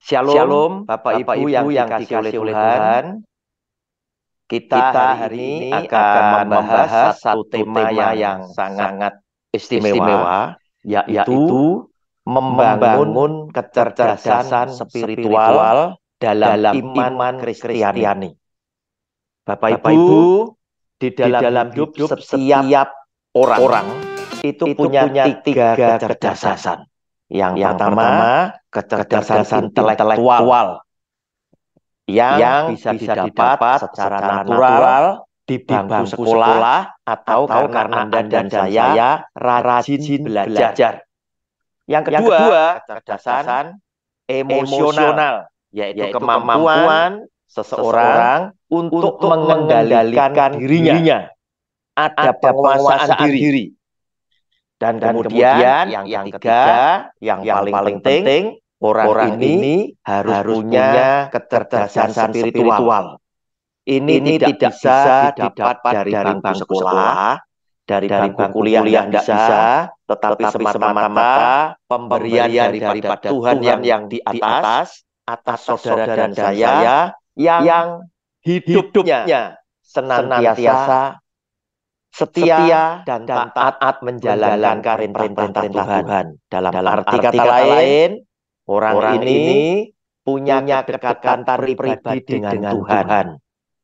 Shalom, Bapak Ibu yang dikasihi oleh Tuhan. Kita hari ini akan membahas satu tema yang sangat istimewa, yaitu membangun kecerdasan spiritual dalam iman Kristiani. Bapak Ibu, di dalam hidup setiap orang itu punya tiga kecerdasan. Yang pertama, kecerdasan intelektual yang bisa didapat secara natural di bangku sekolah atau karena Anda dan saya rajin belajar. Yang kedua, kecerdasan emosional, yaitu kemampuan seseorang untuk mengendalikan dirinya. Ada penguasaan diri. Dan kemudian yang ketiga, yang paling penting, orang ini harus punya kecerdasan spiritual. Ini tidak bisa didapat dari bangku sekolah, dari bangku kuliah tidak bisa, tetapi semata-mata pemberian daripada Tuhan yang di atas saudara dan saya yang hidupnya senantiasa setia dan taat menjalankan perintah Tuhan. Dalam arti kata lain, orang ini punya kedekatan pribadi dengan Tuhan.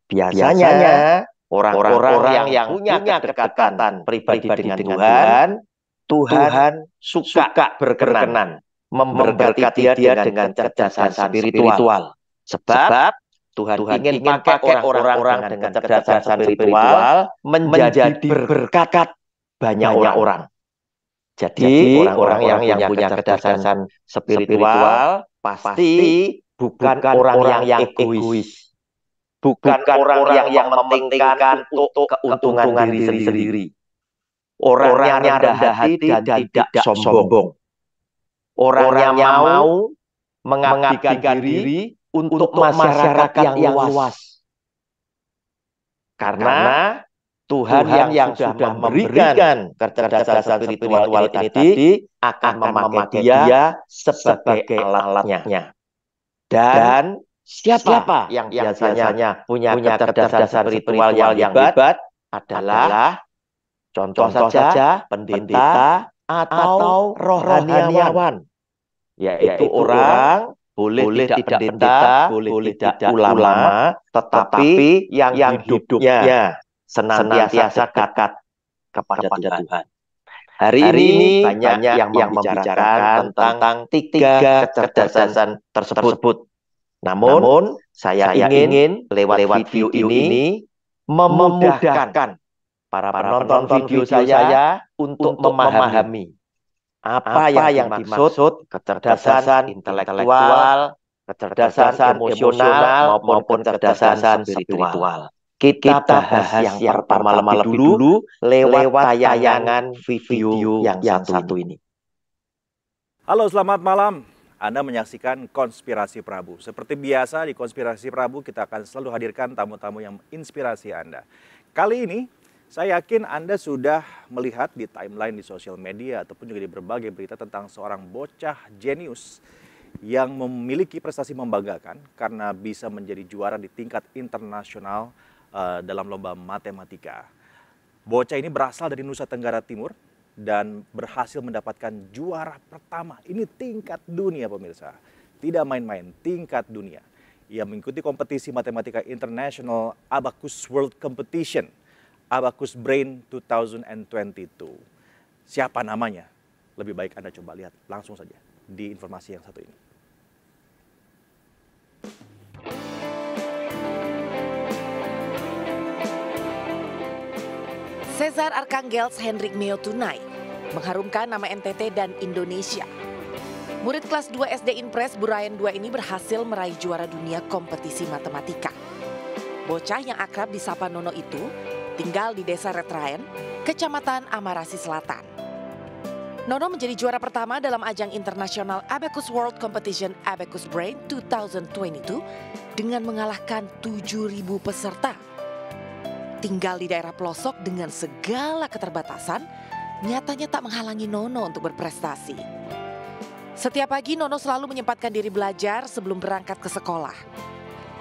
Biasanya orang-orang yang punya kedekatan pribadi dengan Tuhan suka berkenan memberkati dia dengan kecerdasan spiritual. Sebab Tuhan ingin pakai orang-orang dengan kecerdasan spiritual menjadi berkat banyak orang. Jadi orang-orang yang punya kecerdasan spiritual pasti bukan orang yang egois. Bukan orang yang mementingkan untuk keuntungan diri sendiri. Orangnya rendah hati dan tidak sombong. Orang yang mau mengabdikan diri untuk masyarakat yang luas. Karena Tuhan yang sudah memberikan kecerdasan spiritual ini tadi akan memakai dia sebagai alatnya. Dan siapa yang biasanya punya kecerdasan spiritual yang hebat adalah contoh saja pendeta atau rohaniawan. Yaitu orang boleh tidak pendeta, boleh tidak ulama, tetapi yang hidupnya senantiasa dekat kepada Tuhan. Hari ini banyak yang membicarakan tentang tiga kecerdasan tersebut. Namun saya ingin lewat video ini memudahkan para penonton video saya untuk memahami apa yang dimaksud kecerdasan intelektual, kecerdasan emosional, maupun kecerdasan spiritual. Kita bahas yang pertama lebih dulu lewat tayangan video yang satu ini. Halo, selamat malam. Anda menyaksikan Konspirasi Prabu. Seperti biasa di Konspirasi Prabu kita akan selalu hadirkan tamu-tamu yang inspirasi Anda. Kali ini saya yakin Anda sudah melihat di timeline di sosial media ataupun juga di berbagai berita tentang seorang bocah jenius yang memiliki prestasi membanggakan karena bisa menjadi juara di tingkat internasional dalam lomba matematika. Bocah ini berasal dari Nusa Tenggara Timur dan berhasil mendapatkan juara pertama. Ini tingkat dunia pemirsa, tidak main-main, tingkat dunia. Ia mengikuti kompetisi matematika internasional Abacus World Competition. Abacus Brain 2022. Siapa namanya? Lebih baik Anda coba lihat langsung saja di informasi yang satu ini. Cesar Arcangels Hendrik Meo Tunai mengharumkan nama NTT dan Indonesia. Murid kelas 2 SD Inpres Burayan 2 ini berhasil meraih juara dunia kompetisi matematika. Bocah yang akrab disapa Nono itu tinggal di Desa Retraen, Kecamatan Amarasi Selatan. Nono menjadi juara pertama dalam ajang internasional Abacus World Competition Abacus Brain 2022 dengan mengalahkan 7.000 peserta. Tinggal di daerah pelosok dengan segala keterbatasan, nyatanya tak menghalangi Nono untuk berprestasi. Setiap pagi Nono selalu menyempatkan diri belajar sebelum berangkat ke sekolah.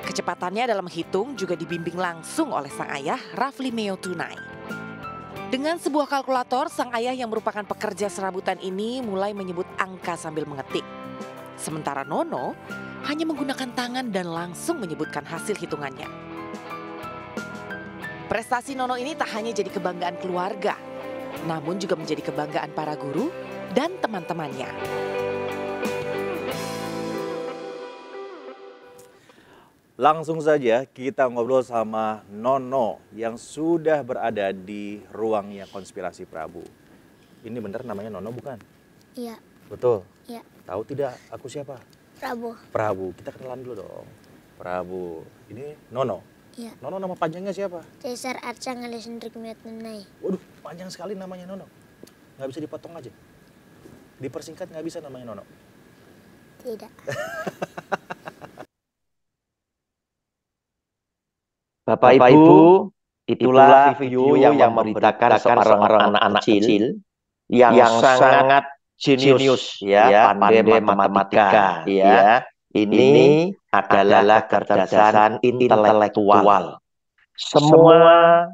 Kecepatannya dalam menghitung juga dibimbing langsung oleh sang ayah, Rafli Meo Tunai. Dengan sebuah kalkulator, sang ayah yang merupakan pekerja serabutan ini mulai menyebut angka sambil mengetik. Sementara Nono hanya menggunakan tangan dan langsung menyebutkan hasil hitungannya. Prestasi Nono ini tak hanya jadi kebanggaan keluarga, namun juga menjadi kebanggaan para guru dan teman-temannya. Langsung saja kita ngobrol sama Nono yang sudah berada di ruangnya Konspirasi Prabu. Ini benar namanya Nono bukan? Iya. Betul? Iya. Tahu tidak aku siapa? Prabu. Prabu, kita kenalan dulu dong. Prabu, ini Nono. Iya. Nono nama panjangnya siapa? Caesar Arcang alias Hendrik Meo Tunai. Waduh, panjang sekali namanya Nono. Nggak bisa dipotong aja? Dipersingkat nggak bisa namanya Nono? Tidak. Bapak Ibu, itulah video yang memberitakan seorang anak kecil yang sangat jenius, ya, pandai matematika, ya. Ini adalah kecerdasan intelektual. Semua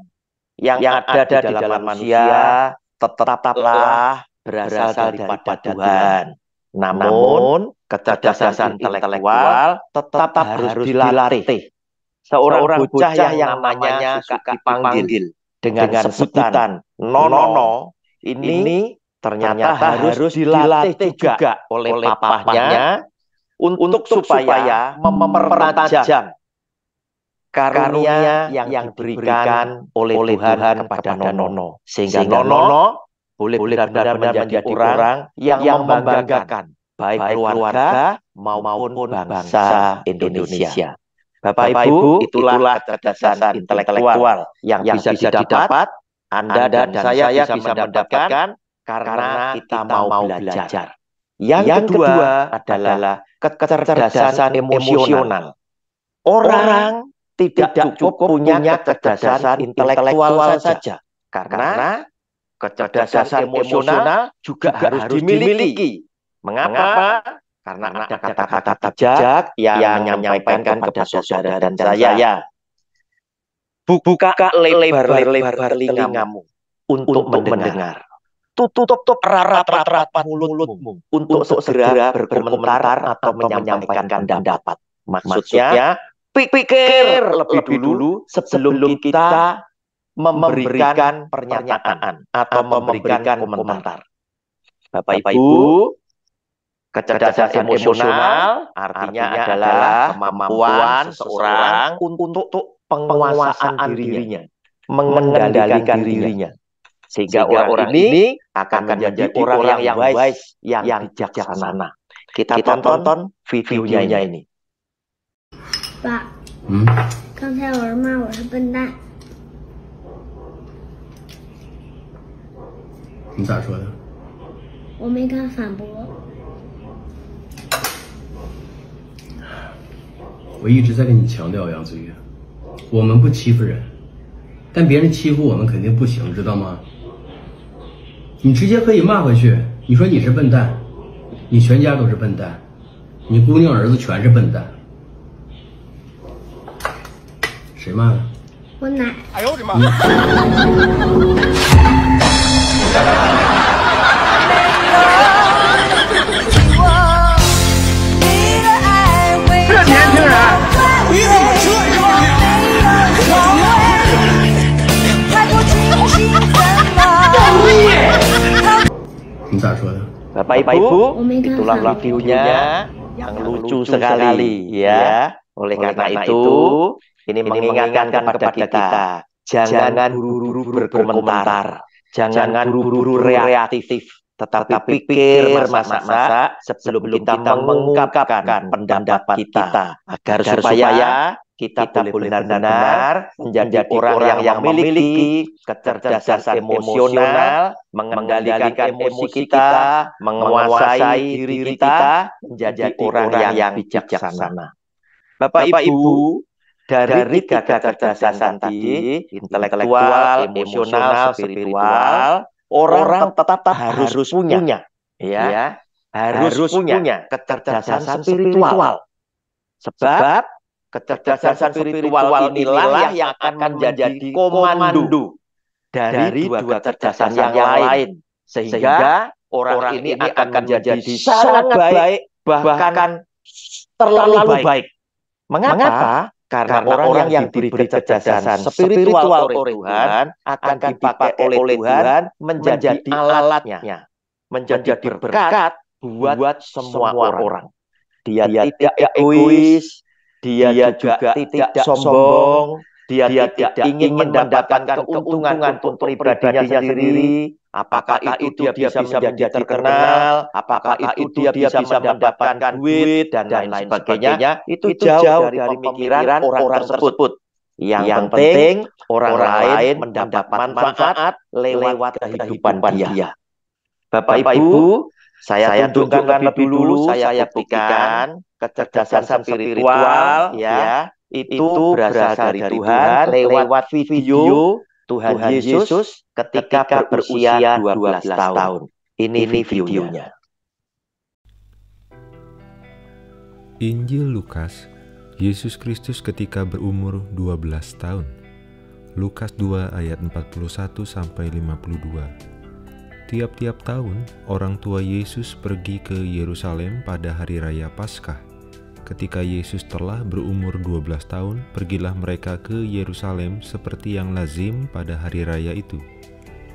yang ada di dalam manusia tetaplah berasal daripada Tuhan. Namun, kecerdasan intelektual tetap harus dilatih. Seorang bocah yang namanya suka dipanggil dengan sebutan Nono, ini ternyata harus dilatih juga oleh papahnya untuk supaya mempertajam karunia yang diberikan oleh Tuhan kepada Nono. Sehingga Nono boleh benar-benar menjadi orang yang membanggakan baik keluarga maupun bangsa Indonesia. Bapak Ibu, itulah kecerdasan intelektual yang bisa didapat, Anda dan saya bisa mendapatkan karena kita mau belajar. Yang kedua adalah kecerdasan emosional. Orang tidak cukup punya kecerdasan intelektual saja, karena kecerdasan emosional juga harus dimiliki. Mengapa? Karena ada kata-kata bijak yang menyampaikan kepada saudara dan saya. Buka lebar-lebar telingamu untuk mendengar. Tutup rapat-rapat mulutmu untuk segera berkomentar atau menyampaikan pendapat. Maksudnya, pikir lebih dulu sebelum kita memberikan pernyataan atau memberikan komentar. Bapak Ibu, kecerdasan emosional artinya adalah kemampuan seseorang untuk penguasaan dirinya, mengendalikan dirinya. Sehingga orang ini akan menjadi orang yang wise, yang bijaksana. Kita tonton videonya ini. Pak, 刚才有人骂我是笨蛋。你咋说的？我没敢反驳。我一直在跟你强调，杨子玉，我们不欺负人，但别人欺负我们肯定不行，知道吗？你直接可以骂回去，你说你是笨蛋，你全家都是笨蛋，你姑娘儿子全是笨蛋。谁骂的？我奶。哎呦我的妈！这年轻人，你怎么这样？你咋说的？ Bapak Ibu, itulah videonya yang lucu sekali, ya. Oleh karena itu, ini mengingatkan kepada kita, jangan buru-buru berkomentar, jangan buru-buru reaktif, tetapi pikir masak-masak sebelum kita mengungkapkan pendapat kita, agar supaya kita boleh benar-benar menjadi orang yang memiliki kecerdasan emosional, mengendalikan emosi kita, menguasai diri kita, menjadi orang yang bijaksana. Bapak Ibu, dari tiga kecerdasan tadi, intelektual, emosional, spiritual, orang tetap harus punya, ya. harus punya kecerdasan spiritual. Sebab kecerdasan spiritual inilah yang akan menjadi komando dari dua kecerdasan yang lain. Sehingga orang ini akan menjadi sangat baik, bahkan terlalu baik. Mengapa? Karena orang yang diberi kecerdasan spiritual oleh Tuhan akan dipakai oleh Tuhan menjadi alatnya, menjadi berkat buat semua orang. Dia tidak egois, dia juga tidak sombong, dia tidak ingin mendapatkan keuntungan untuk pribadinya sendiri. Apakah itu dia bisa menjadi terkenal, apakah itu dia bisa mendapatkan duit, dan lain sebagainya. Itu jauh dari pemikiran orang tersebut. Yang penting orang lain mendapat manfaat lewat kehidupan dia. Bapak Ibu, saya tunjukkan lebih dulu, saya buktikan kecerdasan spiritual ya itu berasal dari Tuhan lewat video Tuhan Yesus ketika berusia 12 tahun. Ini videonya. Injil Lukas, Yesus Kristus ketika berumur 12 tahun. Lukas 2 ayat 41 sampai 52. Tiap-tiap tahun, orang tua Yesus pergi ke Yerusalem pada hari raya Paskah. Ketika Yesus telah berumur 12 tahun, pergilah mereka ke Yerusalem seperti yang lazim pada hari raya itu.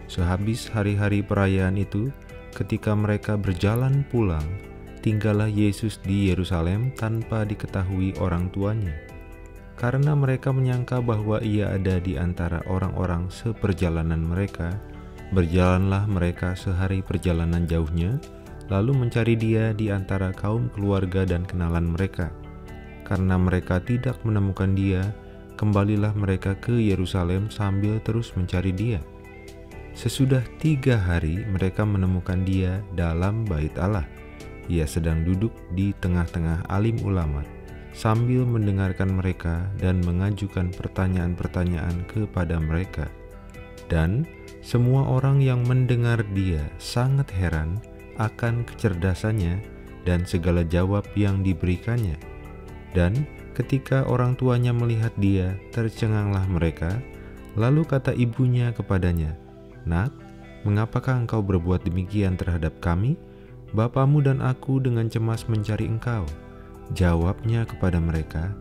Sehabis hari-hari perayaan itu, ketika mereka berjalan pulang, tinggallah Yesus di Yerusalem tanpa diketahui orang tuanya. Karena mereka menyangka bahwa ia ada di antara orang-orang seperjalanan mereka, berjalanlah mereka sehari perjalanan jauhnya, lalu mencari dia di antara kaum keluarga dan kenalan mereka. Karena mereka tidak menemukan dia, kembalilah mereka ke Yerusalem sambil terus mencari dia. Sesudah 3 hari mereka menemukan dia dalam bait Allah. Ia sedang duduk di tengah-tengah alim ulama, sambil mendengarkan mereka dan mengajukan pertanyaan-pertanyaan kepada mereka. Dan semua orang yang mendengar dia sangat heran akan kecerdasannya dan segala jawab yang diberikannya. Dan ketika orang tuanya melihat dia, tercenganglah mereka. Lalu kata ibunya kepadanya, "Nak, mengapakah engkau berbuat demikian terhadap kami? Bapamu dan aku dengan cemas mencari engkau." Jawabnya kepada mereka,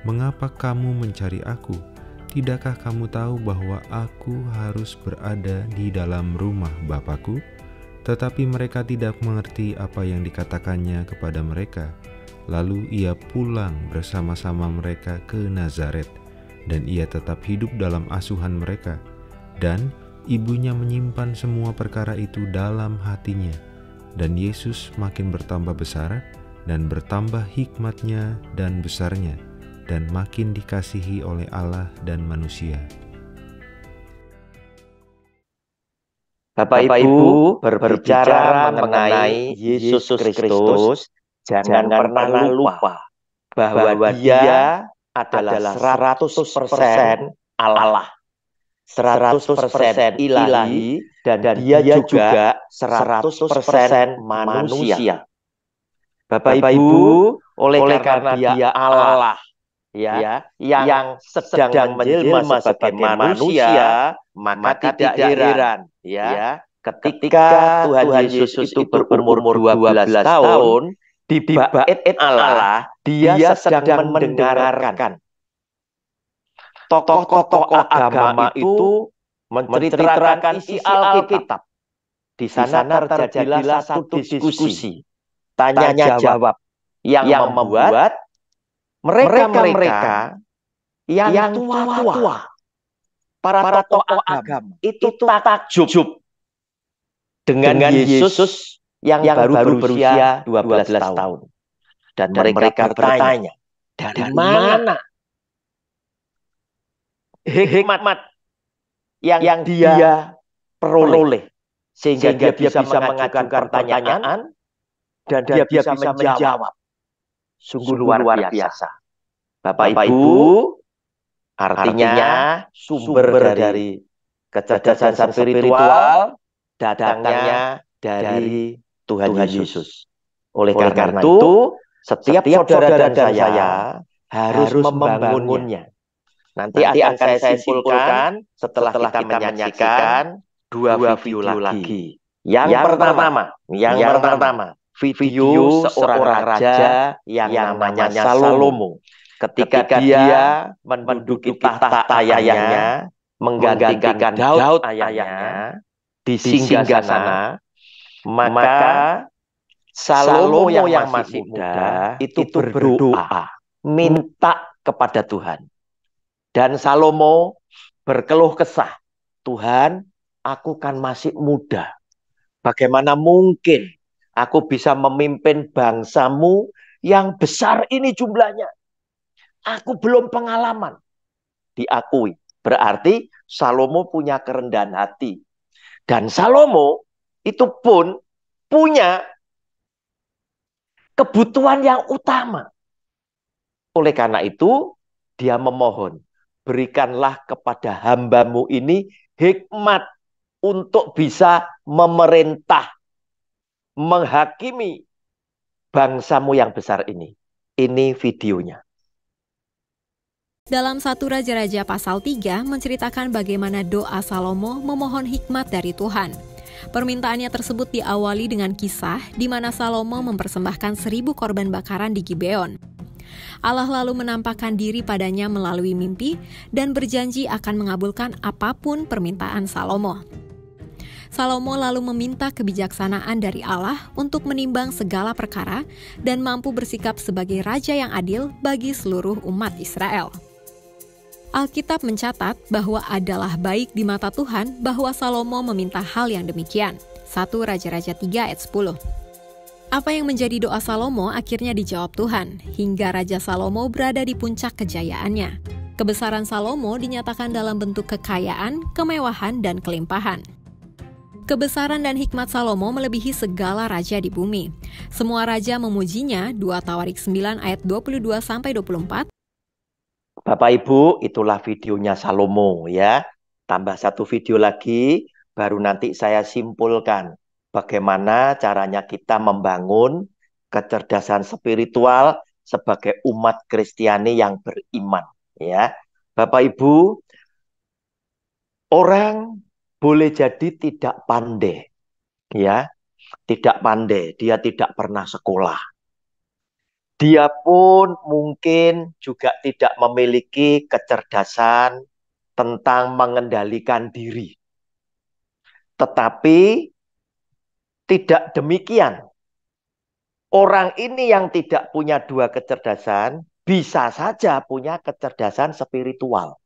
"Mengapa kamu mencari aku? Tidakkah kamu tahu bahwa aku harus berada di dalam rumah Bapakku?" Tetapi mereka tidak mengerti apa yang dikatakannya kepada mereka. Lalu ia pulang bersama-sama mereka ke Nazaret, dan ia tetap hidup dalam asuhan mereka. Dan ibunya menyimpan semua perkara itu dalam hatinya. Dan Yesus makin bertambah besar, dan bertambah hikmatnya dan besarnya, dan makin dikasihi oleh Allah dan manusia. Bapak Ibu, berbicara mengenai Yesus Kristus, jangan pernah lupa bahwa Dia adalah 100% Allah, 100% ilahi, dan Dia juga 100% manusia. Bapak Ibu, oleh karena Dia Allah, yang sedang menjelma sebagai manusia, maka tidak heran ketika Tuhan Yesus itu berumur 12 tahun, di bait Allah, Dia sedang mendengarkan tokoh-tokoh agama itu menceritakan isi Alkitab. Di sana terjadilah satu diskusi, tanya jawab, yang membuat mereka yang tua-tua, para tokoh agama itu takjub dengan Yesus yang baru berusia 12 tahun. Dan mereka bertanya, dari mana hikmat yang dia peroleh sehingga dia bisa mengajukan pertanyaan dan dia bisa menjawab? Sungguh luar biasa. Bapak Ibu, artinya sumber dari kecerdasan spiritual datangnya dari Tuhan Yesus. Oleh karena itu, setiap saudara dan saya harus membangunnya. Nanti akan saya simpulkan setelah kita menyaksikan dua video lagi. Yang pertama, video seorang raja yang namanya Salomo. Ketika dia menduduki tahta ayahnya, menggantikan Daud ayahnya di singgasana, maka Salomo yang masih muda itu berdoa, minta kepada Tuhan. Dan Salomo berkeluh kesah, Tuhan, aku kan masih muda. Bagaimana mungkin aku bisa memimpin bangsamu yang besar ini jumlahnya? Aku belum pengalaman. Diakui. Berarti Salomo punya kerendahan hati. Dan Salomo itu pun punya kebutuhan yang utama. Oleh karena itu, dia memohon, berikanlah kepada hambamu ini hikmat untuk bisa memerintah, menghakimi bangsamu yang besar ini. Ini videonya. Dalam 1 Raja-Raja pasal 3 menceritakan bagaimana doa Salomo memohon hikmat dari Tuhan. Permintaannya tersebut diawali dengan kisah di mana Salomo mempersembahkan 1000 korban bakaran di Gibeon. Allah lalu menampakkan diri padanya melalui mimpi dan berjanji akan mengabulkan apapun permintaan Salomo. Salomo lalu meminta kebijaksanaan dari Allah untuk menimbang segala perkara dan mampu bersikap sebagai raja yang adil bagi seluruh umat Israel. Alkitab mencatat bahwa adalah baik di mata Tuhan bahwa Salomo meminta hal yang demikian. 1 Raja-Raja 3 ayat 10. Apa yang menjadi doa Salomo akhirnya dijawab Tuhan, hingga Raja Salomo berada di puncak kejayaannya. Kebesaran Salomo dinyatakan dalam bentuk kekayaan, kemewahan, dan kelimpahan. Kebesaran dan hikmat Salomo melebihi segala raja di bumi. Semua raja memujinya, 2 Tawarik 9 ayat 22-24. Bapak Ibu, itulah videonya Salomo ya. Tambah satu video lagi, baru nanti saya simpulkan bagaimana caranya kita membangun kecerdasan spiritual sebagai umat Kristiani yang beriman ya. Bapak Ibu, orang boleh jadi tidak pandai ya. Tidak pandai, dia tidak pernah sekolah. Dia pun mungkin juga tidak memiliki kecerdasan tentang mengendalikan diri. Tetapi tidak demikian. Orang ini yang tidak punya dua kecerdasan, bisa saja punya kecerdasan spiritual.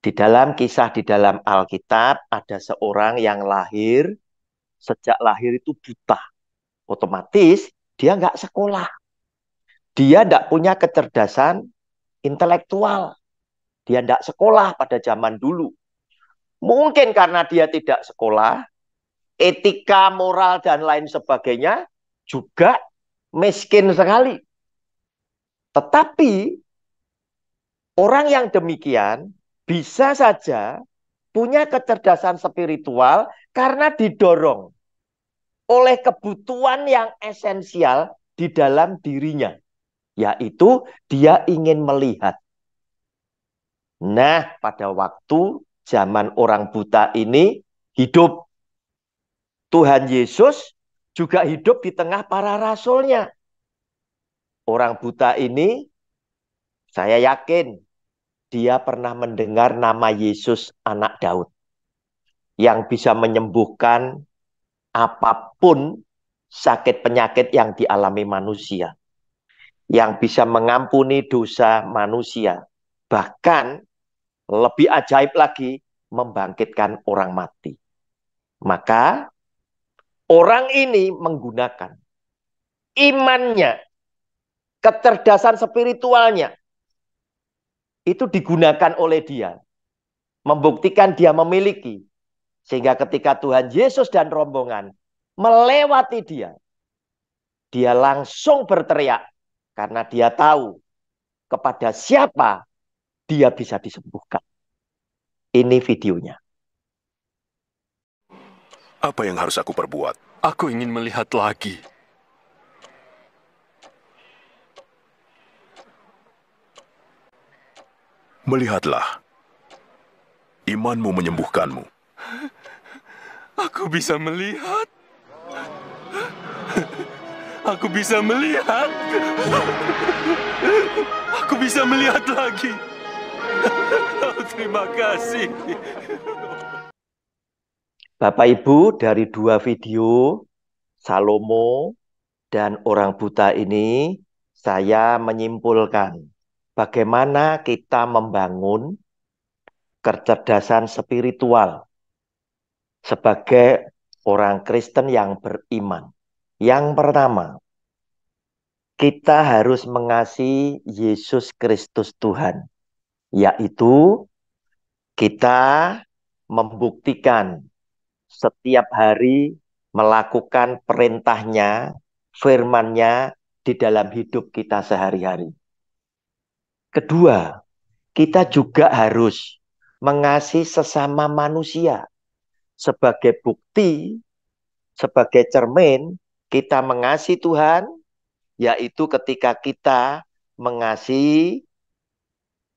Di dalam kisah di dalam Alkitab, ada seorang yang lahir, sejak lahir itu buta. Otomatis dia nggak sekolah. Dia nggak punya kecerdasan intelektual. Dia nggak sekolah pada zaman dulu. Mungkin karena dia tidak sekolah, etika, moral, dan lain sebagainya juga miskin sekali. Tetapi orang yang demikian bisa saja punya kecerdasan spiritual karena didorong oleh kebutuhan yang esensial di dalam dirinya, yaitu dia ingin melihat. Nah, pada waktu zaman orang buta ini hidup, Tuhan Yesus juga hidup di tengah para rasulnya. Orang buta ini, saya yakin, dia pernah mendengar nama Yesus anak Daud, yang bisa menyembuhkan apapun sakit penyakit yang dialami manusia, yang bisa mengampuni dosa manusia, bahkan lebih ajaib lagi membangkitkan orang mati. Maka orang ini menggunakan imannya, kecerdasan spiritualnya, itu digunakan oleh dia, membuktikan dia memiliki. Sehingga ketika Tuhan Yesus dan rombongan melewati dia, dia langsung berteriak karena dia tahu kepada siapa dia bisa disembuhkan. Ini videonya. Apa yang harus aku perbuat? Aku ingin melihat lagi. Melihatlah, imanmu menyembuhkanmu. Aku bisa melihat. Aku bisa melihat. Aku bisa melihat lagi. Oh, terima kasih. Bapak Ibu, dari dua video Salomo dan orang buta ini, saya menyimpulkan bagaimana kita membangun kecerdasan spiritual sebagai orang Kristen yang beriman. Yang pertama, kita harus mengasihi Yesus Kristus Tuhan, yaitu kita membuktikan setiap hari melakukan perintahnya, firman-Nya di dalam hidup kita sehari-hari. Kedua, kita juga harus mengasihi sesama manusia sebagai bukti, sebagai cermin kita mengasihi Tuhan, yaitu ketika kita mengasihi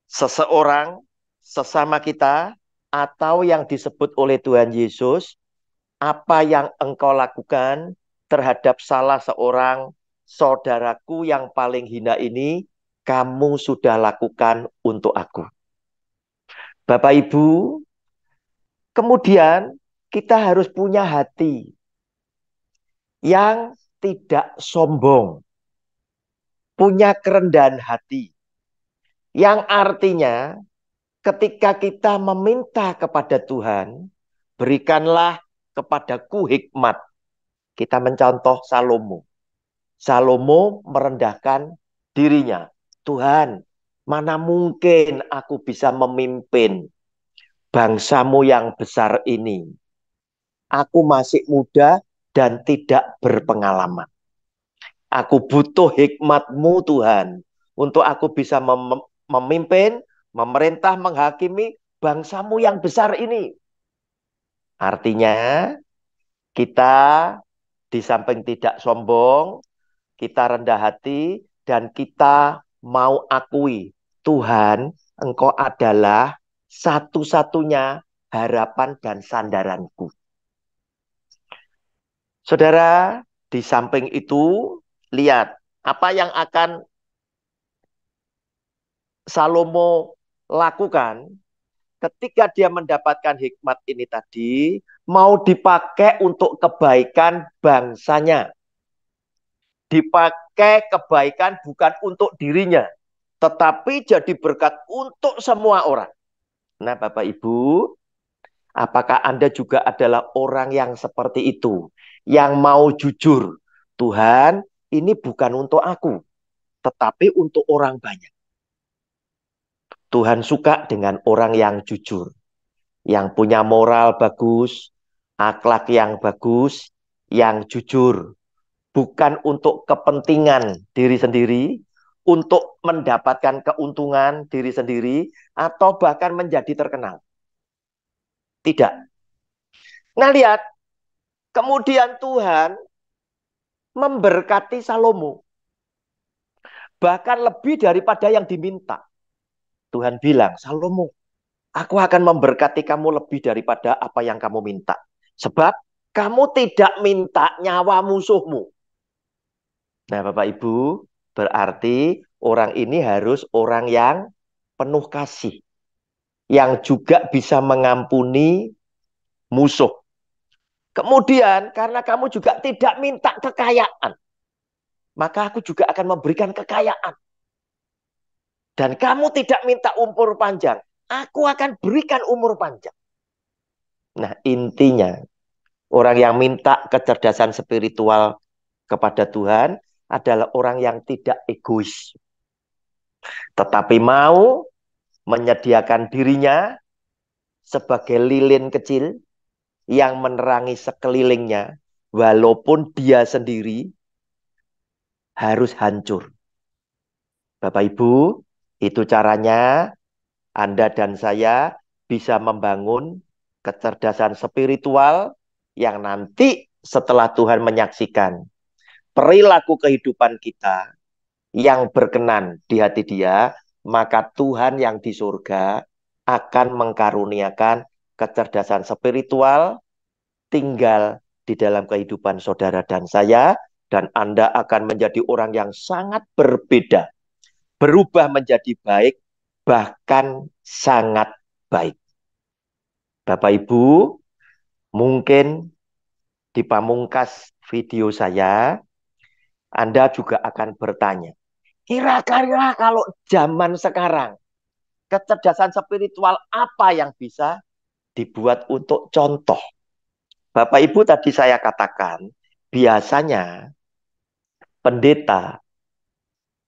seseorang, sesama kita, atau yang disebut oleh Tuhan Yesus, apa yang engkau lakukan terhadap salah seorang saudaraku yang paling hina ini, kamu sudah lakukan untuk aku. Bapak Ibu, kemudian kita harus punya hati yang tidak sombong, punya kerendahan hati, yang artinya ketika kita meminta kepada Tuhan, berikanlah kepadaku hikmat. Kita mencontoh Salomo. Salomo merendahkan dirinya. Tuhan, mana mungkin aku bisa memimpin bangsamu yang besar ini. Aku masih muda dan tidak berpengalaman. Aku butuh hikmat-Mu Tuhan untuk aku bisa memimpin, memerintah, menghakimi bangsamu yang besar ini. Artinya kita di samping tidak sombong, kita rendah hati, dan kita mau akui Tuhan, Engkau adalah satu-satunya harapan dan sandaranku. Saudara, di samping itu, lihat apa yang akan Salomo lakukan ketika dia mendapatkan hikmat ini tadi, mau dipakai untuk kebaikan bangsanya. Dipakai kebaikan bukan untuk dirinya, tetapi jadi berkat untuk semua orang. Nah, Bapak Ibu, apakah Anda juga adalah orang yang seperti itu? Yang mau jujur, Tuhan, ini bukan untuk aku, tetapi untuk orang banyak. Tuhan suka dengan orang yang jujur, yang punya moral bagus, akhlak yang bagus, yang jujur. Bukan untuk kepentingan diri sendiri, untuk mendapatkan keuntungan diri sendiri, atau bahkan menjadi terkenal. Tidak. Nah, lihat. Kemudian Tuhan memberkati Salomo. Bahkan lebih daripada yang diminta. Tuhan bilang, Salomo, aku akan memberkati kamu lebih daripada apa yang kamu minta. Sebab kamu tidak minta nyawa musuhmu. Nah, Bapak Ibu, berarti orang ini harus orang yang penuh kasih. Yang juga bisa mengampuni musuh. Kemudian, karena kamu juga tidak minta kekayaan, maka aku juga akan memberikan kekayaan. Dan kamu tidak minta umur panjang, aku akan berikan umur panjang. Nah, intinya, orang yang minta kecerdasan spiritual kepada Tuhan adalah orang yang tidak egois. Tetapi mau menyediakan dirinya sebagai lilin kecil yang menerangi sekelilingnya, walaupun dia sendiri harus hancur. Bapak Ibu, itu caranya Anda dan saya bisa membangun kecerdasan spiritual yang nanti setelah Tuhan menyaksikan perilaku kehidupan kita yang berkenan di hati Dia, maka Tuhan yang di surga akan mengkaruniakan kecerdasan spiritual tinggal di dalam kehidupan saudara dan saya, dan Anda akan menjadi orang yang sangat berbeda, berubah menjadi baik, bahkan sangat baik. Bapak Ibu, mungkin di pamungkas video saya, Anda juga akan bertanya, kira-kira kalau zaman sekarang, kecerdasan spiritual apa yang bisa dibuat untuk contoh? Bapak Ibu, tadi saya katakan, biasanya pendeta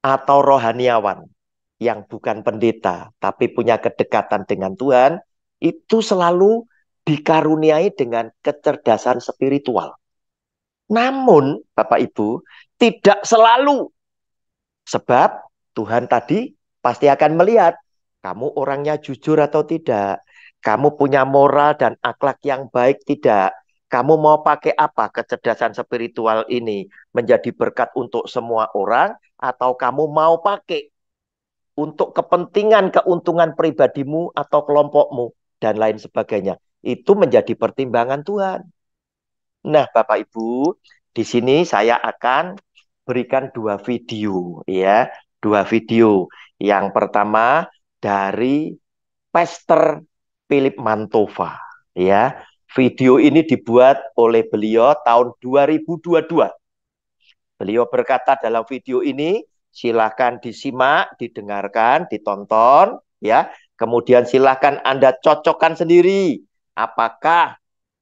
atau rohaniawan yang bukan pendeta, tapi punya kedekatan dengan Tuhan, itu selalu dikaruniai dengan kecerdasan spiritual. Namun, Bapak Ibu, tidak selalu. Sebab Tuhan tadi pasti akan melihat, kamu orangnya jujur atau tidak, kamu punya moral dan akhlak yang baik tidak, kamu mau pakai apa kecerdasan spiritual ini menjadi berkat untuk semua orang, atau kamu mau pakai untuk kepentingan keuntungan pribadimu atau kelompokmu dan lain sebagainya. Itu menjadi pertimbangan Tuhan. Nah, Bapak Ibu, di sini saya akan berikan 2 video ya, 2 video. Yang pertama dari Pastor Philip Mantova ya. Video ini dibuat oleh beliau tahun 2022. Beliau berkata dalam video ini, silakan disimak, didengarkan, ditonton ya. Kemudian silakan Anda cocokkan sendiri apakah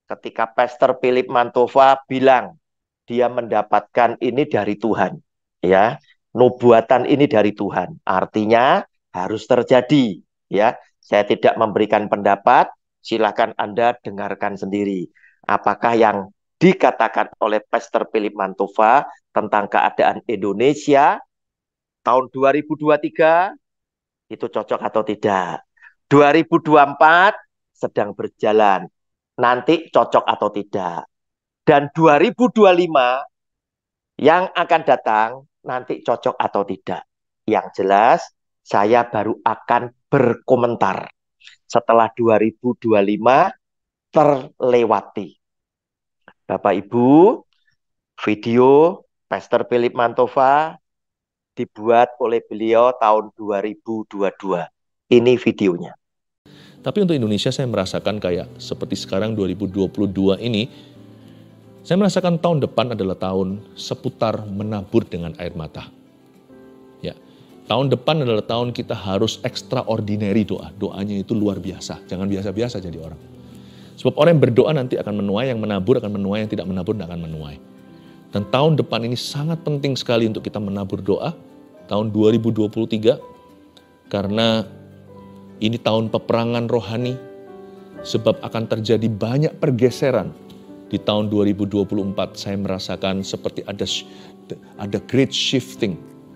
ketika Pastor Philip Mantova bilang dia mendapatkan ini dari Tuhan ya. Nubuatan ini dari Tuhan. Artinya harus terjadi ya. Saya tidak memberikan pendapat, silakan Anda dengarkan sendiri. Apakah yang dikatakan oleh Pastor Philip Mantova tentang keadaan Indonesia tahun 2023 itu cocok atau tidak? 2024 sedang berjalan, nanti cocok atau tidak? Dan 2025 yang akan datang nanti cocok atau tidak? Yang jelas saya baru akan berkomentar setelah 2025 terlewati. Bapak Ibu, video Pastor Philip Mantova dibuat oleh beliau tahun 2022. Ini videonya. Tapi untuk Indonesia saya merasakan kayak seperti sekarang 2022 ini, saya merasakan tahun depan adalah tahun seputar menabur dengan air mata. Ya, tahun depan adalah tahun kita harus extraordinary doa. Doanya itu luar biasa. Jangan biasa-biasa jadi orang. Sebab orang yang berdoa nanti akan menuai, yang menabur akan menuai, yang tidak menabur tidak akan menuai. Dan tahun depan ini sangat penting sekali untuk kita menabur doa. Tahun 2023. Karena ini tahun peperangan rohani. Sebab akan terjadi banyak pergeseran. Di tahun 2024 saya merasakan seperti ada great shifting.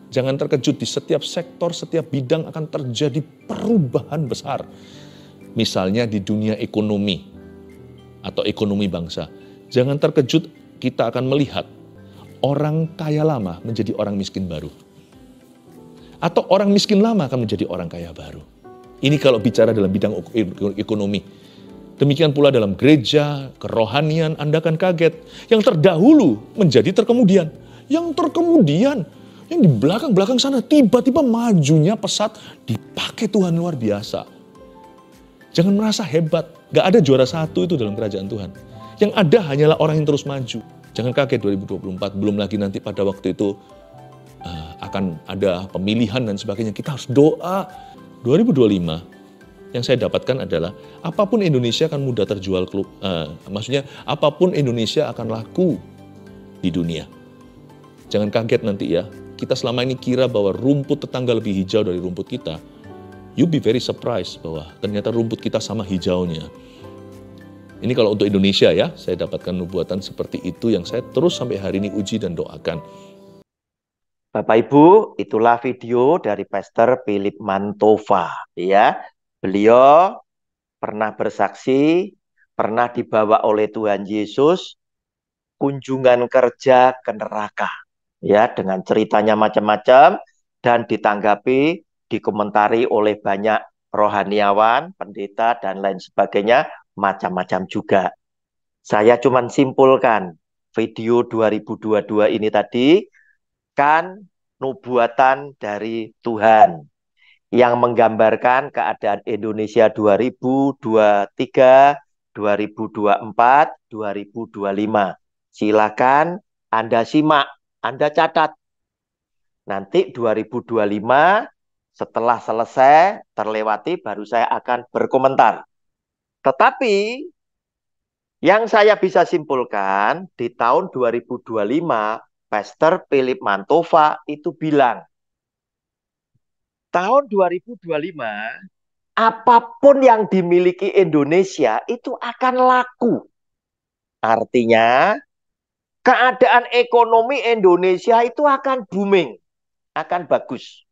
Jangan terkejut, di setiap sektor, setiap bidang akan terjadi perubahan besar. Misalnya di dunia ekonomi atau ekonomi bangsa. Jangan terkejut, kita akan melihat orang kaya lama menjadi orang miskin baru. Atau orang miskin lama akan menjadi orang kaya baru. Ini kalau bicara dalam bidang ekonomi. Demikian pula dalam gereja, kerohanian, Anda akan kaget. Yang terdahulu menjadi terkemudian. Yang terkemudian, yang di belakang-belakang sana, tiba-tiba majunya pesat, dipakai Tuhan luar biasa. Jangan merasa hebat, gak ada juara satu itu dalam kerajaan Tuhan. Yang ada hanyalah orang yang terus maju. Jangan kaget 2024, belum lagi nanti pada waktu itu akan ada pemilihan dan sebagainya. Kita harus doa. 2025, yang saya dapatkan adalah apapun Indonesia akan mudah terjual, maksudnya apapun Indonesia akan laku di dunia. Jangan kaget nanti ya, kita selama ini kira bahwa rumput tetangga lebih hijau dari rumput kita. You be very surprised bahwa ternyata rumput kita sama hijaunya. Ini kalau untuk Indonesia ya, saya dapatkan nubuatan seperti itu yang saya terus sampai hari ini uji dan doakan. Bapak Ibu, itulah video dari Pastor Philip Mantova ya. Beliau pernah bersaksi, pernah dibawa oleh Tuhan Yesus kunjungan kerja ke neraka ya, dengan ceritanya macam-macam dan ditanggapi dikomentari oleh banyak rohaniawan, pendeta, dan lain sebagainya, macam-macam juga. Saya cuma simpulkan, video 2022 ini tadi kan nubuatan dari Tuhan yang menggambarkan keadaan Indonesia 2023, 2024, 2025. Silakan Anda simak, Anda catat. Nanti 2025 setelah selesai, terlewati, baru saya akan berkomentar. Tetapi yang saya bisa simpulkan, di tahun 2025, Pastor Philip Mantova itu bilang, tahun 2025, apapun yang dimiliki Indonesia itu akan laku. Artinya, keadaan ekonomi Indonesia itu akan booming, akan bagus.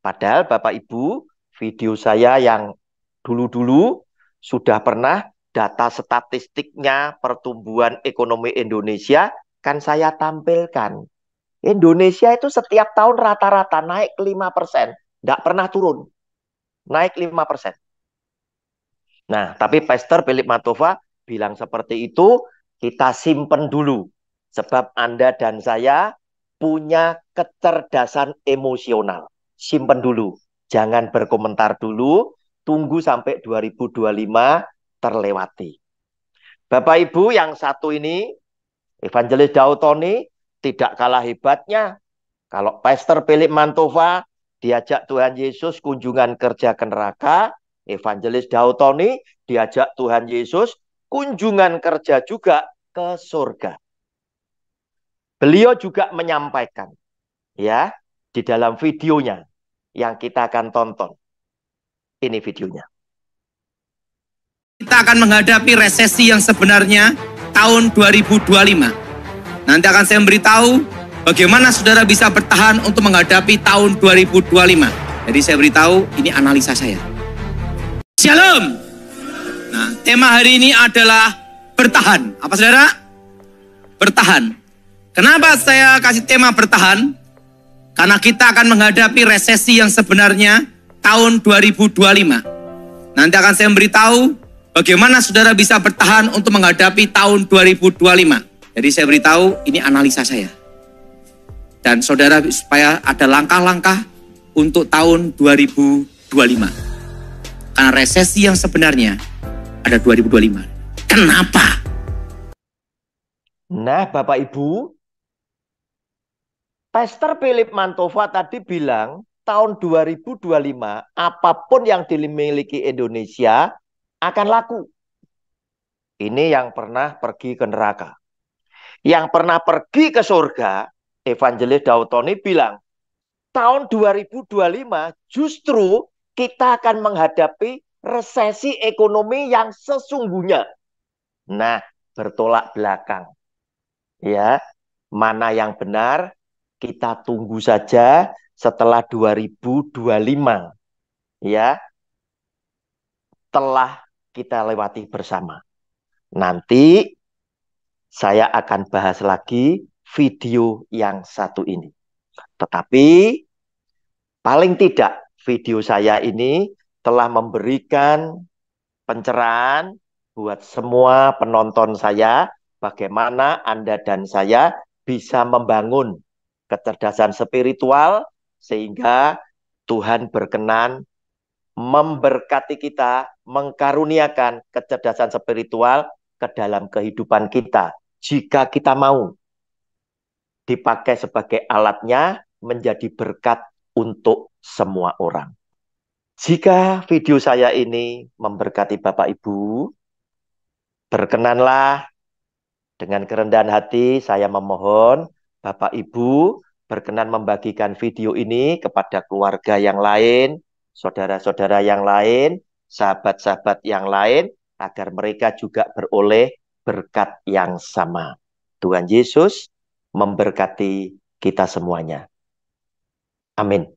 Padahal Bapak Ibu, video saya yang dulu-dulu sudah pernah data statistiknya pertumbuhan ekonomi Indonesia kan saya tampilkan. Indonesia itu setiap tahun rata-rata naik 5%, tidak pernah turun. Naik 5%. Nah, tapi Pastor Philip Mantova bilang seperti itu, kita simpen dulu. Sebab Anda dan saya punya kecerdasan emosional. Simpen dulu. Jangan berkomentar dulu, tunggu sampai 2025 terlewati. Bapak Ibu yang satu ini, Evangelis Dautoni, tidak kalah hebatnya. Kalau Pastor Philip Mantova diajak Tuhan Yesus kunjungan kerja ke neraka, Evangelis Dautoni diajak Tuhan Yesus kunjungan kerja juga ke surga. Beliau juga menyampaikan, ya, di dalam videonya yang kita akan tonton. Ini videonya. Kita akan menghadapi resesi yang sebenarnya tahun 2025. Nanti akan saya beritahu bagaimana saudara bisa bertahan untuk menghadapi tahun 2025. Jadi saya beritahu, ini analisa saya. Shalom. Nah, tema hari ini adalah bertahan. Apa saudara? Bertahan. Kenapa saya kasih tema bertahan? Karena kita akan menghadapi resesi yang sebenarnya tahun 2025. Nanti akan saya beritahu bagaimana saudara bisa bertahan untuk menghadapi tahun 2025. Jadi saya beritahu, ini analisa saya. Dan saudara supaya ada langkah-langkah untuk tahun 2025. Karena resesi yang sebenarnya ada 2025. Kenapa? Nah, Bapak Ibu, Pastor Philip Mantova tadi bilang, tahun 2025, apapun yang dimiliki Indonesia akan laku. Ini yang pernah pergi ke neraka. Yang pernah pergi ke surga, Evangelis Dautoni bilang, tahun 2025 justru kita akan menghadapi resesi ekonomi yang sesungguhnya. Nah, bertolak belakang. Ya, mana yang benar? Kita tunggu saja setelah 2025. Ya, telah kita lewati bersama. Nanti saya akan bahas lagi video yang satu ini. Tetapi paling tidak video saya ini telah memberikan pencerahan buat semua penonton saya bagaimana Anda dan saya bisa membangun kecerdasan spiritual sehingga Tuhan berkenan memberkati kita, mengkaruniakan kecerdasan spiritual ke dalam kehidupan kita. Jika kita mau dipakai sebagai alatnya menjadi berkat untuk semua orang. Jika video saya ini memberkati Bapak Ibu, berkenanlah dengan kerendahan hati saya memohon Bapak Ibu berkenan membagikan video ini kepada keluarga yang lain, saudara-saudara yang lain, sahabat-sahabat yang lain, agar mereka juga beroleh berkat yang sama. Tuhan Yesus memberkati kita semuanya. Amin.